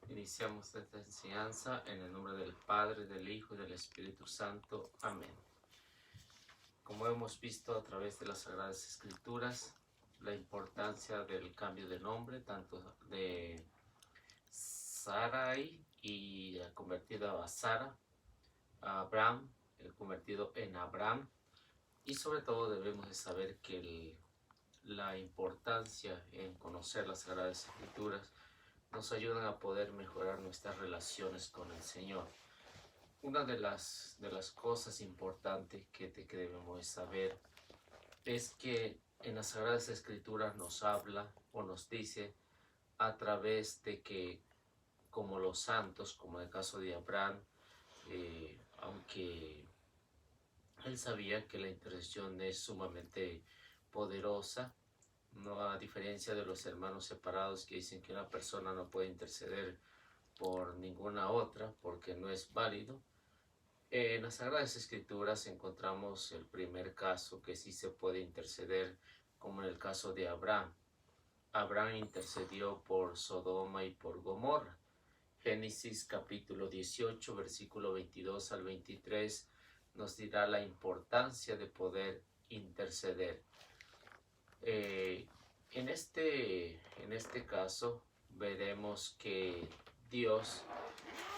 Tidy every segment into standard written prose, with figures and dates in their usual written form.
Iniciamos esta enseñanza en el nombre del Padre, del Hijo y del Espíritu Santo. Amén. Como hemos visto a través de las Sagradas Escrituras, la importancia del cambio de nombre, tanto de Sarai y convertido a Sara, a Abraham, el convertido en Abraham, y sobre todo debemos de saber que la importancia en conocer las Sagradas Escrituras nos ayudan a poder mejorar nuestras relaciones con el Señor. Una de las cosas importantes que debemos saber es que en las Sagradas Escrituras nos habla o nos dice a través de que, como los santos, como en el caso de Abraham, aunque él sabía que la intercesión es sumamente poderosa, no, a diferencia de los hermanos separados que dicen que una persona no puede interceder por ninguna otra porque no es válido. En las Sagradas Escrituras encontramos el primer caso que sí se puede interceder, como en el caso de Abraham. Abraham intercedió por Sodoma y por Gomorra. Génesis capítulo 18, versículo 22 al 23 nos dirá la importancia de poder interceder. En este caso veremos que Dios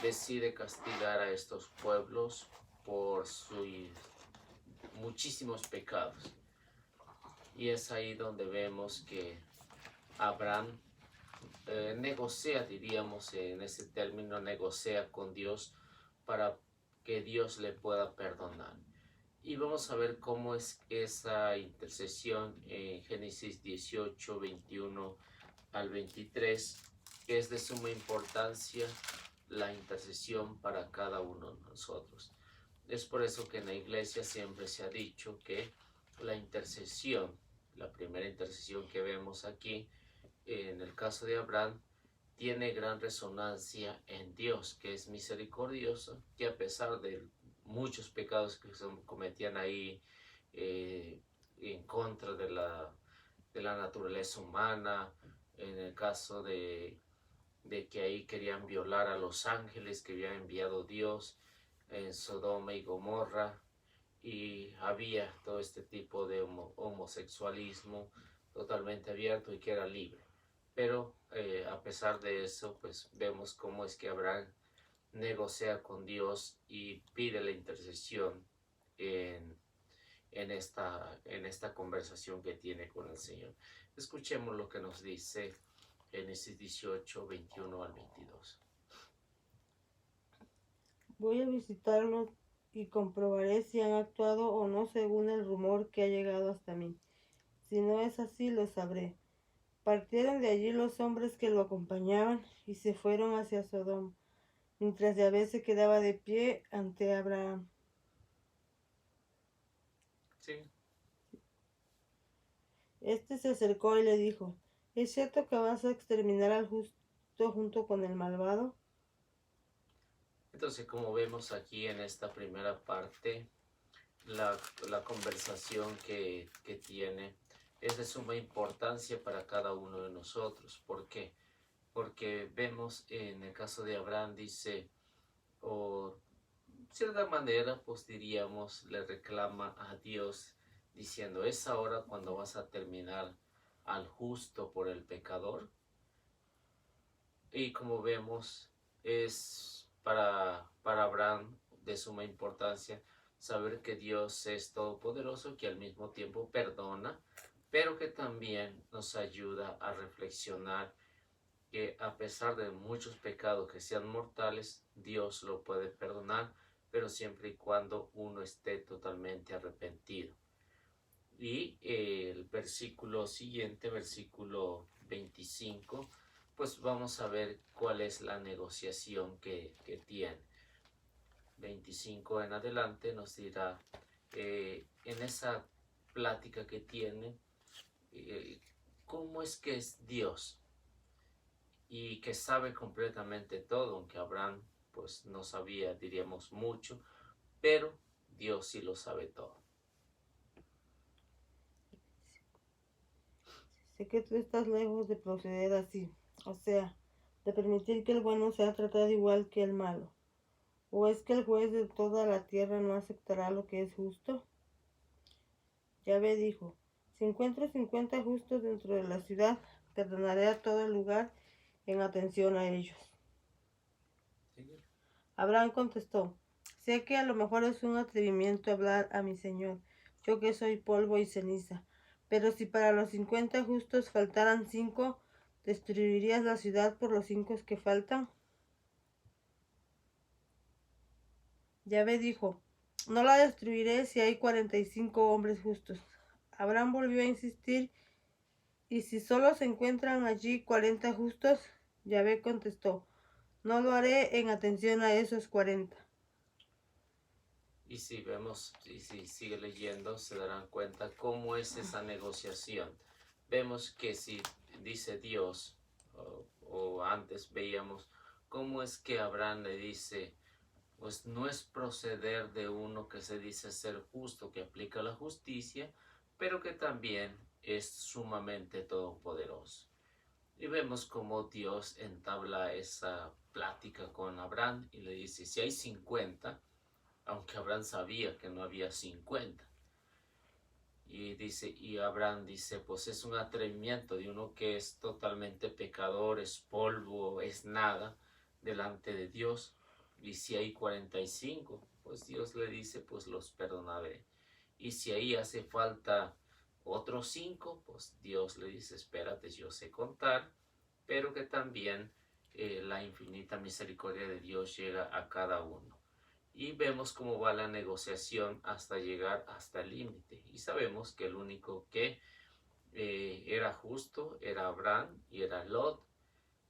decide castigar a estos pueblos por sus muchísimos pecados. Y es ahí donde vemos que Abraham negocia, diríamos en ese término, negocia con Dios para que Dios le pueda perdonar. Y vamos a ver cómo es esa intercesión en Génesis 18, 21 al 23, que es de suma importancia la intercesión para cada uno de nosotros. Es por eso que en la iglesia siempre se ha dicho que la intercesión, la primera intercesión que vemos aquí, en el caso de Abraham, tiene gran resonancia en Dios, que es misericordioso, que a pesar de muchos pecados que se cometían ahí en contra de la naturaleza humana, en el caso de que ahí querían violar a los ángeles que había enviado Dios en Sodoma y Gomorra, y había todo este tipo de homosexualismo totalmente abierto y que era libre. Pero a pesar de eso, pues vemos cómo es que Abraham negocia con Dios y pide la intercesión en esta conversación que tiene con el Señor. Escuchemos lo que nos dice Génesis 18, 21 al 22. Voy a visitarlos y comprobaré si han actuado o no según el rumor que ha llegado hasta mí. Si no es así, lo sabré. Partieron de allí los hombres que lo acompañaban y se fueron hacia Sodoma, mientras Yahvé se quedaba de pie ante Abraham. Sí. Este se acercó y le dijo: ¿Es cierto que vas a exterminar al justo junto con el malvado? Entonces, como vemos aquí en esta primera parte, la conversación que tiene es de suma importancia para cada uno de nosotros. ¿Por qué? Porque vemos en el caso de Abraham, dice, o de cierta manera, pues diríamos, le reclama a Dios diciendo, ¿es ahora cuando vas a terminar al justo por el pecador? Y como vemos, es para Abraham de suma importancia saber que Dios es todopoderoso, que al mismo tiempo perdona, pero que también nos ayuda a reflexionar que a pesar de muchos pecados que sean mortales, Dios lo puede perdonar, pero siempre y cuando uno esté totalmente arrepentido. Y el versículo siguiente, versículo 25, pues vamos a ver cuál es la negociación que tiene. 25 en adelante nos dirá, en esa plática que tiene, cómo es que es Dios y que sabe completamente todo, aunque Abraham pues no sabía, diríamos, mucho, pero Dios sí lo sabe todo. Sé que tú estás lejos de proceder así, o sea, de permitir que el bueno sea tratado igual que el malo? ¿O es que el juez de toda la tierra no aceptará lo que es justo? Yahvé dijo, si encuentro 50 justos dentro de la ciudad, perdonaré a todo el lugar en atención a ellos. Abraham contestó, sé que a lo mejor es un atrevimiento hablar a mi señor, yo que soy polvo y ceniza, pero si para los 50 justos faltaran 5, ¿destruirías la ciudad por los 5 que faltan? Yahvé dijo, no la destruiré si hay 45 hombres justos. Abraham volvió a insistir, ¿y si solo se encuentran allí 40 justos? Yahvé contestó, no lo haré en atención a esos 40. Y si vemos, y si sigue leyendo, se darán cuenta cómo es esa negociación. Vemos que si dice Dios, o antes veíamos cómo es que Abraham le dice, pues no es proceder de uno que se dice ser justo, que aplica la justicia, pero que también es sumamente todopoderoso. Y vemos cómo Dios entabla esa plática con Abraham y le dice, si hay 50, aunque Abraham sabía que no había 50. Y Abraham dice, pues es un atrevimiento de uno que es totalmente pecador, es polvo, es nada delante de Dios. Y si hay 45, pues Dios le dice, pues los perdonaré. Y si ahí hace falta otros 5, pues Dios le dice, espérate, yo sé contar, pero que también la infinita misericordia de Dios llega a cada uno. Y vemos cómo va la negociación hasta llegar hasta el límite. Y sabemos que el único que era justo era Abraham y era Lot,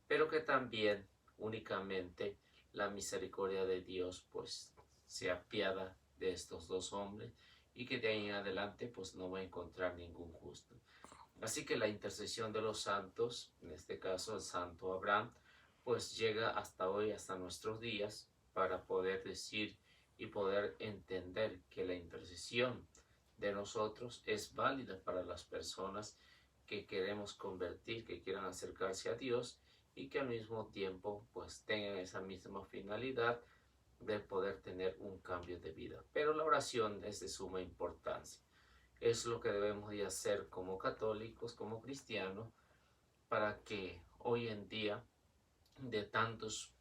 pero que también únicamente la misericordia de Dios pues se apiada de estos dos hombres y que de ahí en adelante pues no va a encontrar ningún justo. Así que la intercesión de los santos, en este caso el santo Abraham, pues llega hasta hoy, hasta nuestros días, para poder decir y poder entender que la intercesión de nosotros es válida para las personas que queremos convertir, que quieran acercarse a Dios y que al mismo tiempo pues tengan esa misma finalidad de poder tener un cambio de vida. Pero la oración es de suma importancia. Es lo que debemos de hacer como católicos, como cristianos, para que hoy en día de tantos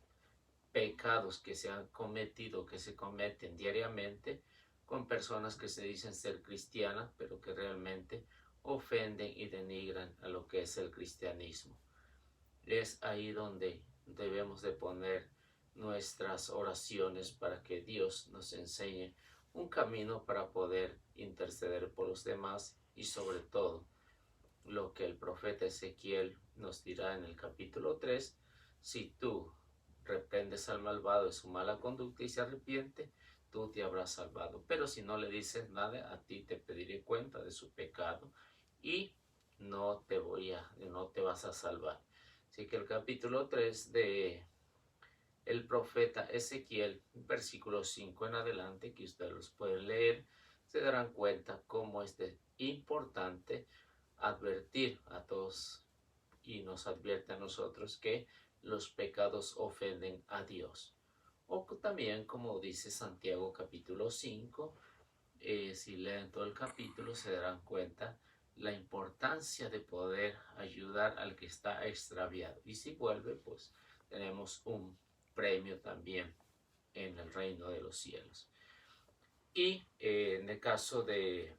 pecados que se han cometido, que se cometen diariamente con personas que se dicen ser cristianas, pero que realmente ofenden y denigran a lo que es el cristianismo. Es ahí donde debemos de poner nuestras oraciones para que Dios nos enseñe un camino para poder interceder por los demás y sobre todo lo que el profeta Ezequiel nos dirá en el capítulo 3, si tú reprendes al malvado de su mala conducta y se arrepiente, tú te habrás salvado. Pero si no le dices nada, a ti te pediré cuenta de su pecado y no te vas a salvar. Así que el capítulo 3 de el profeta Ezequiel, versículo 5 en adelante, que ustedes los pueden leer, se darán cuenta cómo es importante advertir a todos y nos advierte a nosotros que los pecados ofenden a Dios. O también, como dice Santiago capítulo 5, si leen todo el capítulo se darán cuenta la importancia de poder ayudar al que está extraviado. Y si vuelve, pues tenemos un premio también en el reino de los cielos. Y en el caso de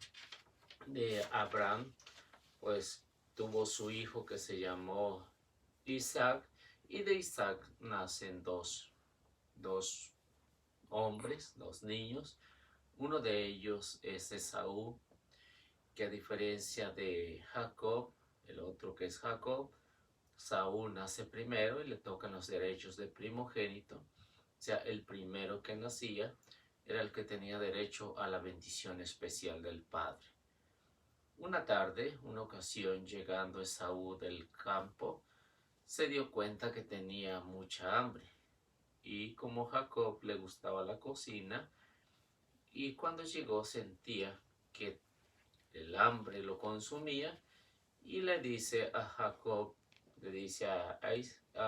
Abraham, pues tuvo su hijo que se llamó Isaac, y de Isaac nacen dos hombres, dos niños. Uno de ellos es Esaú, que a diferencia de Jacob, el otro que es Jacob, Saúl nace primero y le tocan los derechos de primogénito. O sea, el primero que nacía era el que tenía derecho a la bendición especial del padre. Una tarde, una ocasión, llegando Esaú del campo, se dio cuenta que tenía mucha hambre. Y como Jacob le gustaba la cocina, y cuando llegó sentía que el hambre lo consumía, y le dice a Jacob le dice a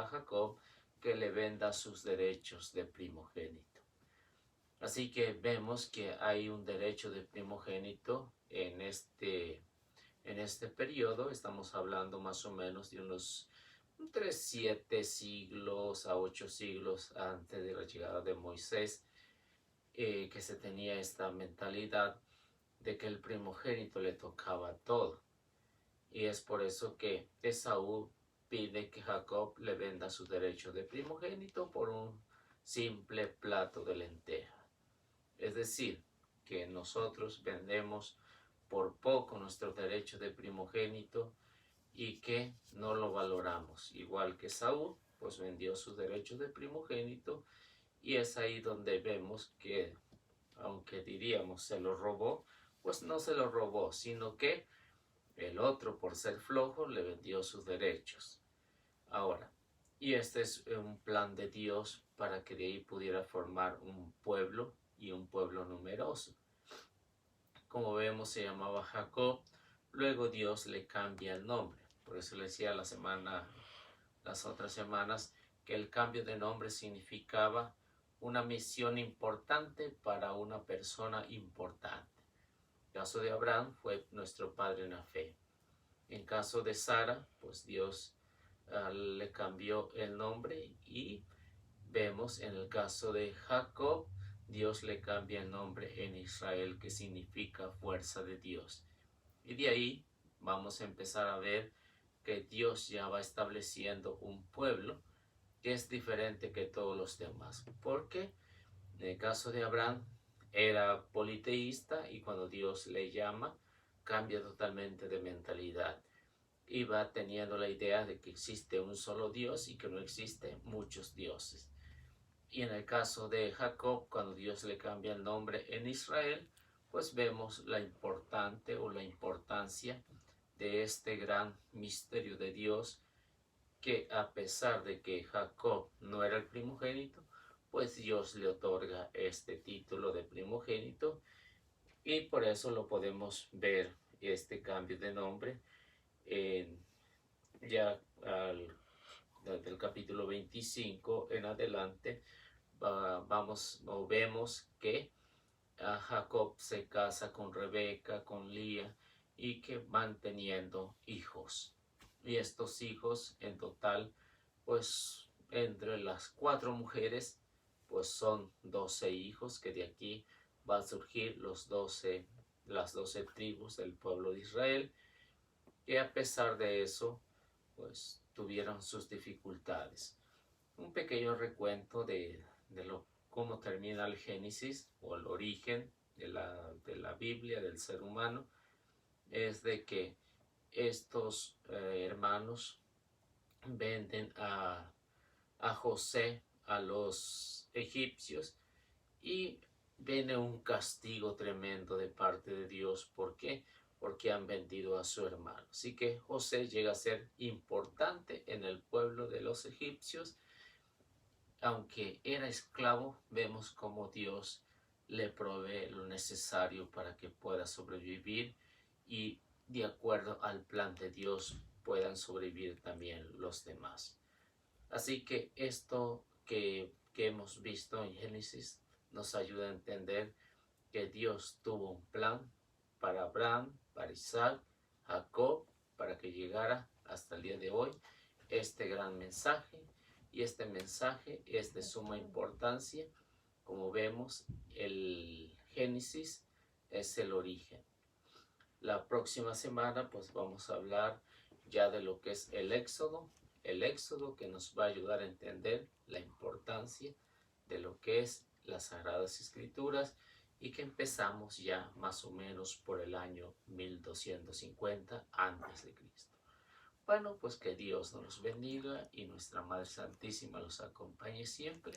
Jacob que le venda sus derechos de primogénito. Así que vemos que hay un derecho de primogénito en este periodo. Estamos hablando más o menos de unos entre 7 siglos a 8 siglos antes de la llegada de Moisés, que se tenía esta mentalidad de que el primogénito le tocaba todo. Y es por eso que Esaú pide que Jacob le venda su derecho de primogénito por un simple plato de lenteja. Es decir, que nosotros vendemos por poco nuestro derecho de primogénito y que no lo valoramos. Igual que Saúl, pues vendió su derecho de primogénito, y es ahí donde vemos que, aunque diríamos se lo robó, pues no se lo robó, sino que el otro, por ser flojo, le vendió sus derechos. Ahora, y este es un plan de Dios para que de ahí pudiera formar un pueblo, y un pueblo numeroso. Como vemos, se llamaba Jacob, luego Dios le cambia el nombre. Por eso le decía las otras semanas, que el cambio de nombre significaba una misión importante para una persona importante. En caso de Abraham, fue nuestro padre en la fe. En caso de Sara, pues Dios le cambió el nombre, y vemos en el caso de Jacob, Dios le cambia el nombre en Israel, que significa fuerza de Dios. Y de ahí vamos a empezar a ver que Dios ya va estableciendo un pueblo que es diferente que todos los demás. Porque en el caso de Abraham era politeísta, y cuando Dios le llama, cambia totalmente de mentalidad. Y va teniendo la idea de que existe un solo Dios y que no existen muchos dioses. Y en el caso de Jacob, cuando Dios le cambia el nombre en Israel, pues vemos la importancia de este gran misterio de Dios, que a pesar de que Jacob no era el primogénito, pues Dios le otorga este título de primogénito, y por eso lo podemos ver, este cambio de nombre, ya desde el capítulo 25 en adelante. Vemos que Jacob se casa con Rebeca, con Lía, y que van teniendo hijos. Y estos hijos en total, pues entre las 4 mujeres, pues son 12 hijos, que de aquí va a surgir las 12 tribus del pueblo de Israel, que a pesar de eso, pues tuvieron sus dificultades. Un pequeño recuento de cómo termina el Génesis, o el origen de la Biblia, del ser humano, es de que estos hermanos venden a José a los egipcios, y viene un castigo tremendo de parte de Dios. ¿Por qué? Porque han vendido a su hermano. Así que José llega a ser importante en el pueblo de los egipcios. Aunque era esclavo, vemos cómo Dios le provee lo necesario para que pueda sobrevivir, y de acuerdo al plan de Dios puedan sobrevivir también los demás. Así que esto que hemos visto en Génesis nos ayuda a entender que Dios tuvo un plan para Abraham, para Isaac, Jacob, para que llegara hasta el día de hoy este gran mensaje. Y este mensaje es de suma importancia. Como vemos, el Génesis es el origen. La próxima semana pues vamos a hablar ya de lo que es el Éxodo que nos va a ayudar a entender la importancia de lo que es las Sagradas Escrituras, y que empezamos ya más o menos por el año 1250 a.C. Bueno, pues que Dios nos bendiga y nuestra Madre Santísima los acompañe siempre.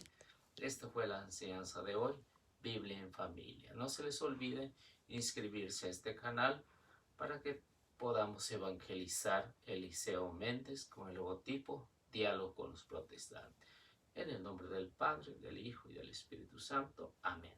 Esta fue la enseñanza de hoy, Biblia en Familia. No se les olvide inscribirse a este canal para que podamos evangelizar Eliseo Méndez con el logotipo Diálogo con los Protestantes. En el nombre del Padre, del Hijo y del Espíritu Santo. Amén.